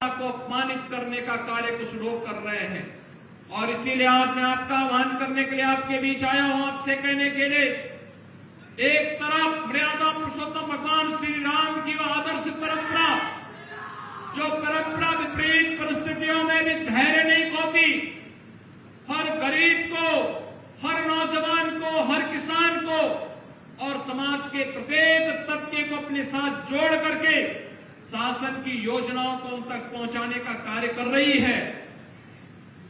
को अपमानित करने का कार्य कुछ लोग कर रहे हैं और इसीलिए आज मैं आपका आह्वान करने के लिए आपके बीच आया हूं, आपसे कहने के लिए एक तरफ मर्यादा पुरुषोत्तम भगवान श्री राम की वह आदर्श परंपरा, जो परंपरा विपरीत परिस्थितियों में भी धैर्य नहीं खोती, हर गरीब को, हर नौजवान को, हर किसान को और समाज के प्रत्येक तबके को अपने साथ जोड़ करके शासन की योजनाओं को उन तक पहुंचाने का कार्य कर रही है।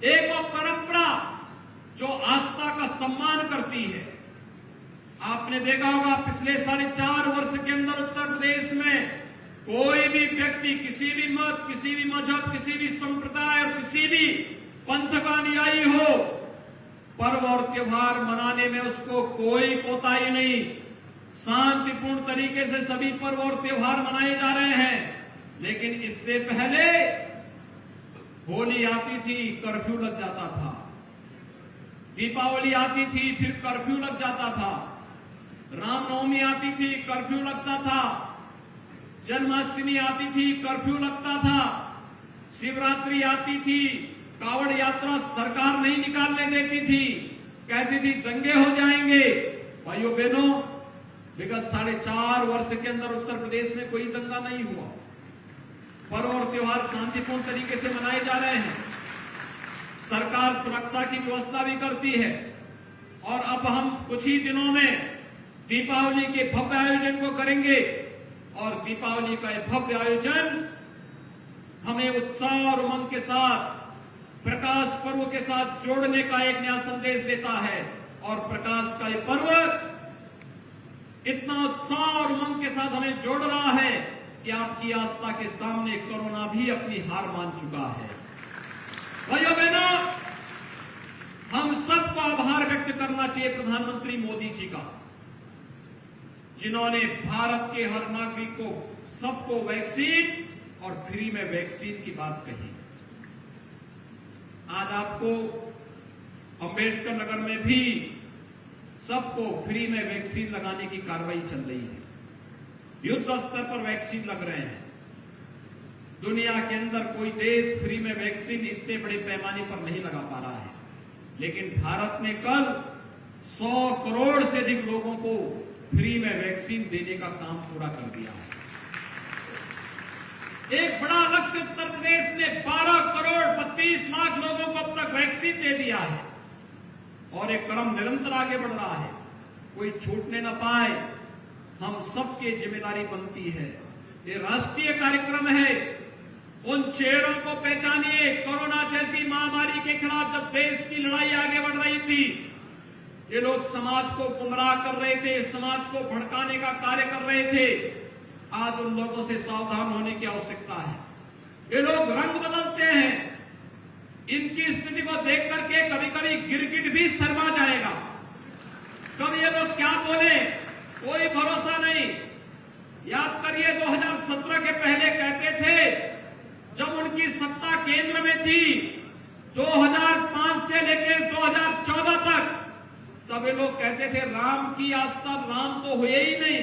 एक और परंपरा जो आस्था का सम्मान करती है। आपने देखा होगा पिछले 4.5 वर्ष के अंदर उत्तर प्रदेश में कोई भी व्यक्ति किसी भी मत, किसी भी मजहब, किसी भी संप्रदाय और किसी भी पंथ का अनुयायी हो, पर्व और त्योहार मनाने में उसको कोई कोताही नहीं, शांतिपूर्ण तरीके से सभी पर्व और त्योहार मनाए जा रहे हैं। लेकिन इससे पहले होली आती थी, कर्फ्यू लग जाता था, दीपावली आती थी, फिर कर्फ्यू लग जाता था, रामनवमी आती थी, कर्फ्यू लगता था, जन्माष्टमी आती थी, कर्फ्यू लगता था, शिवरात्रि आती थी, कावड़ यात्रा सरकार नहीं निकालने देती थी, कहती थी दंगे हो जाएंगे। भाइयों बहनों, विगत 4.5 वर्ष के अंदर उत्तर प्रदेश में कोई दंगा नहीं हुआ, पर्व और त्योहार शांतिपूर्ण तरीके से मनाए जा रहे हैं, सरकार सुरक्षा की व्यवस्था भी करती है और अब हम कुछ ही दिनों में दीपावली के भव्य आयोजन को करेंगे और दीपावली का यह भव्य आयोजन हमें उत्साह और उमंग के साथ प्रकाश पर्व के साथ जोड़ने का एक नया संदेश देता है। और प्रकाश का यह पर्व इतना उत्साह और उमंग के साथ हमें जोड़ रहा है कि आपकी आस्था के सामने कोरोना भी अपनी हार मान चुका है। भाइयों बहनों, हम सबको आभार व्यक्त करना चाहिए प्रधानमंत्री मोदी जी का, जिन्होंने भारत के हर नागरिक को, सबको वैक्सीन और फ्री में वैक्सीन की बात कही। आज आपको अंबेडकर नगर में भी सबको फ्री में वैक्सीन लगाने की कार्रवाई चल रही है, युद्ध स्तर पर वैक्सीन लग रहे हैं। दुनिया के अंदर कोई देश फ्री में वैक्सीन इतने बड़े पैमाने पर नहीं लगा पा रहा है, लेकिन भारत ने कल 100 करोड़ से अधिक लोगों को फ्री में वैक्सीन देने का काम पूरा कर दिया है। एक बड़ा लक्ष्य उत्तर प्रदेश ने 12 करोड़ 32 लाख लोगों को अब तक वैक्सीन दे दिया है और एक क्रम निरंतर आगे बढ़ रहा है, कोई छूटने न पाए, हम सबकी जिम्मेदारी बनती है। ये राष्ट्रीय कार्यक्रम है, उन चेहरों को पहचानिए। कोरोना जैसी महामारी के खिलाफ जब देश की लड़ाई आगे बढ़ रही थी, ये लोग समाज को गुमराह कर रहे थे, समाज को भड़काने का कार्य कर रहे थे। आज उन लोगों से सावधान होने की आवश्यकता है। ये लोग रंग बदलते हैं, इनकी स्थिति को देख करके कभी कभी गिरगिट भी शर्मा जाएगा, कभी ये लोग क्या बोले कोई भरोसा नहीं। याद करिए 2017 के पहले कहते थे, जब उनकी सत्ता केंद्र में थी 2005 से लेकर 2014 तक, तब ये लोग कहते थे राम की आस्था, राम तो हुए ही नहीं,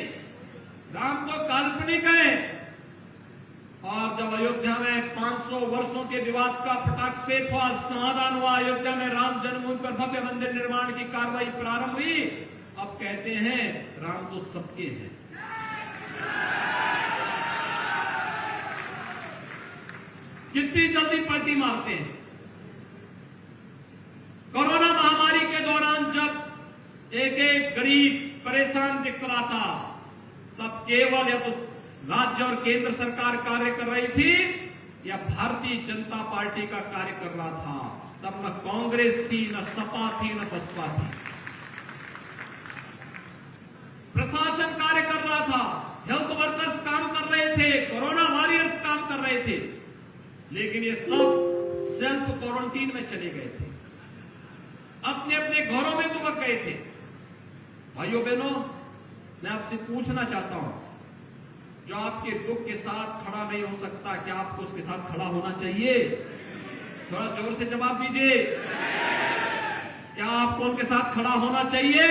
राम तो काल्पनिक है। और जब अयोध्या में 500 वर्षों के विवाद का फटाक से समाधान हुआ, अयोध्या में राम जन्मभूमि पर भव्य मंदिर निर्माण की कार्रवाई प्रारंभ हुई, अब कहते हैं राम तो सबके हैं। कितनी जल्दी पलटी मारते हैं। कोरोना महामारी के दौरान जब एक गरीब परेशान दिख रहा था, तब केवल या तो राज्य और केंद्र सरकार कार्य कर रही थी या भारतीय जनता पार्टी का कार्य कर रहा था। तब न कांग्रेस थी, न सपा थी, न बसपा थी। प्रशासन कार्य कर रहा था, हेल्थ वर्कर्स काम कर रहे थे, कोरोना वॉरियर्स काम कर रहे थे, लेकिन ये सब सेल्फ क्वारंटीन में चले गए थे, अपने अपने घरों में दुबक गए थे। भाइयों बहनों, मैं आपसे पूछना चाहता हूं, जो आपके दुख के साथ खड़ा नहीं हो सकता, क्या आपको उसके साथ खड़ा होना चाहिए? थोड़ा जोर से जवाब दीजिए। क्या आपको उनके साथ खड़ा होना चाहिए?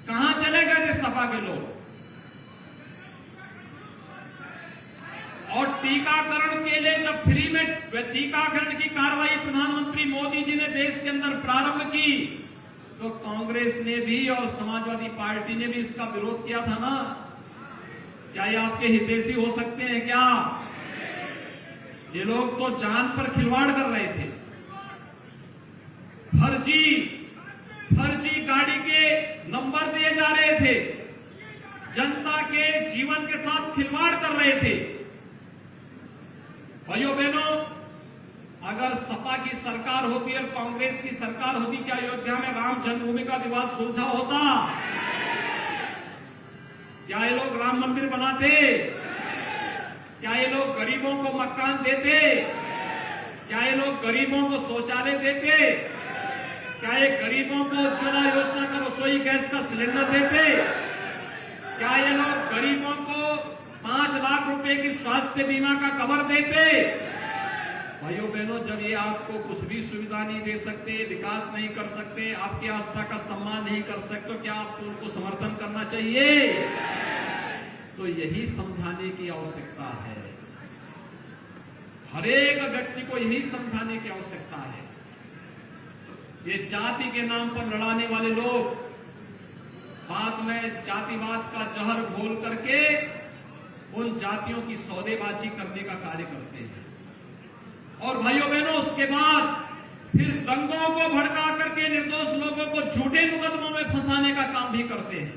कहां चले गए थे सपा के लोग? और टीकाकरण के लिए जब फ्री में टीकाकरण की कार्रवाई प्रधानमंत्री मोदी जी ने देश के अंदर प्रारंभ की, तो कांग्रेस ने भी और समाजवादी पार्टी ने भी इसका विरोध किया था ना। क्या ये आपके हितैषी हो सकते हैं क्या? ये लोग तो जान पर खिलवाड़ कर रहे थे। फर्जी गाड़ी के नंबर दिए जा रहे थे, जनता के जीवन के साथ खिलवाड़ कर रहे थे। भाइयों बहनों, अगर सपा की सरकार होती और कांग्रेस की सरकार होती, क्या अयोध्या में राम जन्मभूमि का विवाद सुलझा होता? क्या ये लोग राम मंदिर बनाते? क्या ये लोग गरीबों को मकान देते? क्या ये लोग गरीबों को शौचालय देते? क्या ये गरीबों को उज्ज्वला योजना का रसोई गैस का सिलेंडर देते? क्या ये लोग गरीबों को 5 लाख रुपए की स्वास्थ्य बीमा का कवर देते? भाइयों बहनों, जब ये आपको कुछ भी सुविधा नहीं दे सकते, विकास नहीं कर सकते, आपकी आस्था का सम्मान नहीं कर सकते, तो क्या आपको उनको समर्थन करना चाहिए? तो यही समझाने की आवश्यकता है। हरेक व्यक्ति को यही समझाने की आवश्यकता है। ये जाति के नाम पर लड़ाने वाले लोग बाद में जातिवाद का जहर घोल करके उन जातियों की सौदेबाजी करने का कार्य करते हैं। और भाइयों बहनों, उसके बाद फिर दंगों को भड़का करके निर्दोष लोगों को झूठे मुकदमों में फंसाने का काम भी करते हैं।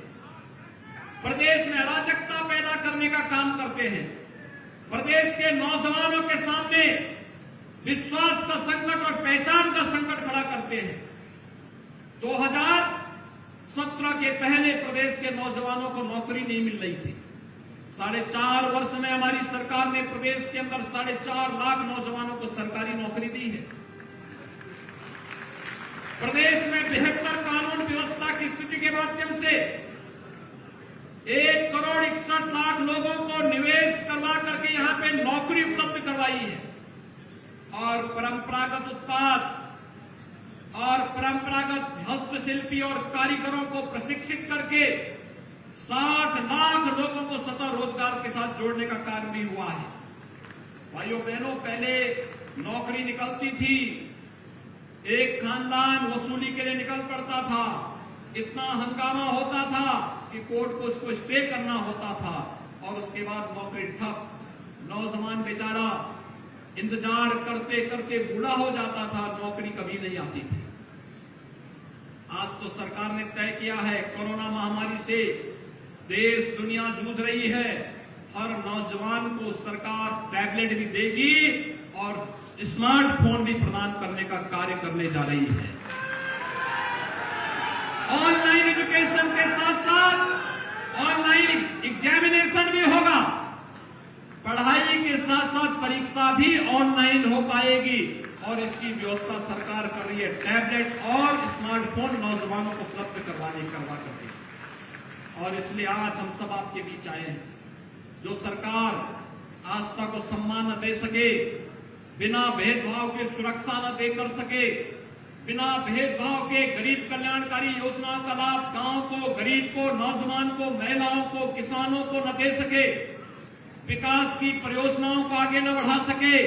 प्रदेश में अराजकता पैदा करने का काम करते हैं। प्रदेश के नौजवानों के सामने विश्वास का संकट और पहचान का संकट खड़ा करते हैं। 2017 के पहले प्रदेश के नौजवानों को नौकरी नहीं मिल रही थी। 4.5 वर्ष में हमारी सरकार ने प्रदेश के अंदर 4.5 लाख नौजवानों को सरकारी नौकरी दी है। प्रदेश में बेहतर कानून व्यवस्था की स्थिति के माध्यम से 1,61,00,000 लोगों को निवेश करवा करके यहां पे नौकरी उपलब्ध करवाई है। और परंपरागत उत्पाद और परंपरागत हस्तशिल्पी और कारीगरों को प्रशिक्षित करके 60 लाख लोगों को स्वतः रोजगार के साथ जोड़ने का कार्य भी हुआ है। भाइयों बहनों, पहले नौकरी निकलती थी, एक खानदान वसूली के लिए निकल पड़ता था, इतना हंगामा होता था कि कोर्ट को उसको स्टे करना होता था और उसके बाद नौकरी ठप। नौजवान बेचारा इंतजार करते करते बूढ़ा हो जाता था, नौकरी कभी नहीं आती थी। आज तो सरकार ने तय किया है, कोरोना महामारी से देश दुनिया जूझ रही है, हर नौजवान को सरकार टैबलेट भी देगी और स्मार्टफोन भी प्रदान करने का कार्य करने जा रही है। ऑनलाइन एजुकेशन के साथ साथ ऑनलाइन एग्जामिनेशन भी होगा। पढ़ाई के साथ साथ परीक्षा भी ऑनलाइन हो पाएगी और इसकी व्यवस्था सरकार कर रही है। टैबलेट और स्मार्टफोन नौजवानों को उपलब्ध करवा करके। और इसलिए आज हम सब आपके बीच आए हैं। जो सरकार आस्था को सम्मान न दे सके, बिना भेदभाव के सुरक्षा न दे कर सके, बिना भेदभाव के गरीब कल्याणकारी योजनाओं का लाभ गांव को, गरीब को, नौजवान को, महिलाओं को, किसानों को न दे सके, विकास की परियोजनाओं को आगे न बढ़ा सके,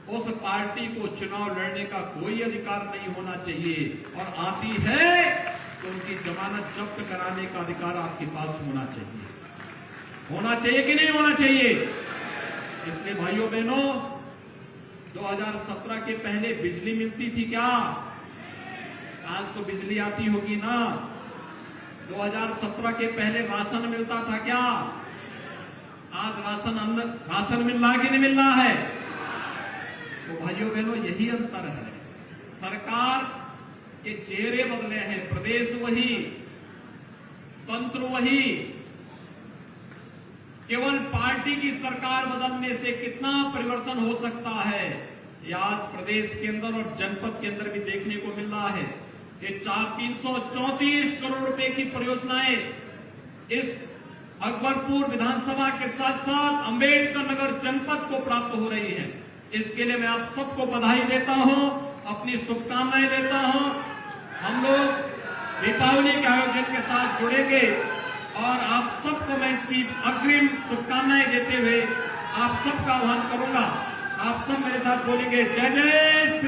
उस पार्टी को चुनाव लड़ने का कोई अधिकार नहीं होना चाहिए। और आती है तो उनकी जमानत जब्त कराने का अधिकार आपके पास होना चाहिए। होना चाहिए कि नहीं होना चाहिए? इसलिए भाइयों बहनों, 2017 के पहले बिजली मिलती थी क्या? आज तो बिजली आती होगी ना। 2017 के पहले राशन मिलता था क्या? आज राशन मिल रहा है कि नहीं मिल रहा है? तो भाइयों बहनों, यही अंतर है। सरकार के चेहरे बदले हैं, प्रदेश वही, तंत्र वही। केवल पार्टी की सरकार बदलने से कितना परिवर्तन हो सकता है, यह आज प्रदेश के अंदर और जनपद के अंदर भी देखने को मिल रहा है। ये 334 करोड़ रुपए की परियोजनाएं इस अकबरपुर विधानसभा के साथ साथ अंबेडकर नगर जनपद को प्राप्त हो रही है। इसके लिए मैं आप सबको बधाई देता हूं, अपनी शुभकामनाएं देता हूं। हम लोग दीपावली के आयोजन के साथ जुड़ेंगे और आप सबको मैं इसकी अग्रिम शुभकामनाएं देते हुए आप सबका आह्वान करूंगा, आप सब मेरे साथ बोलेंगे जय जय श्री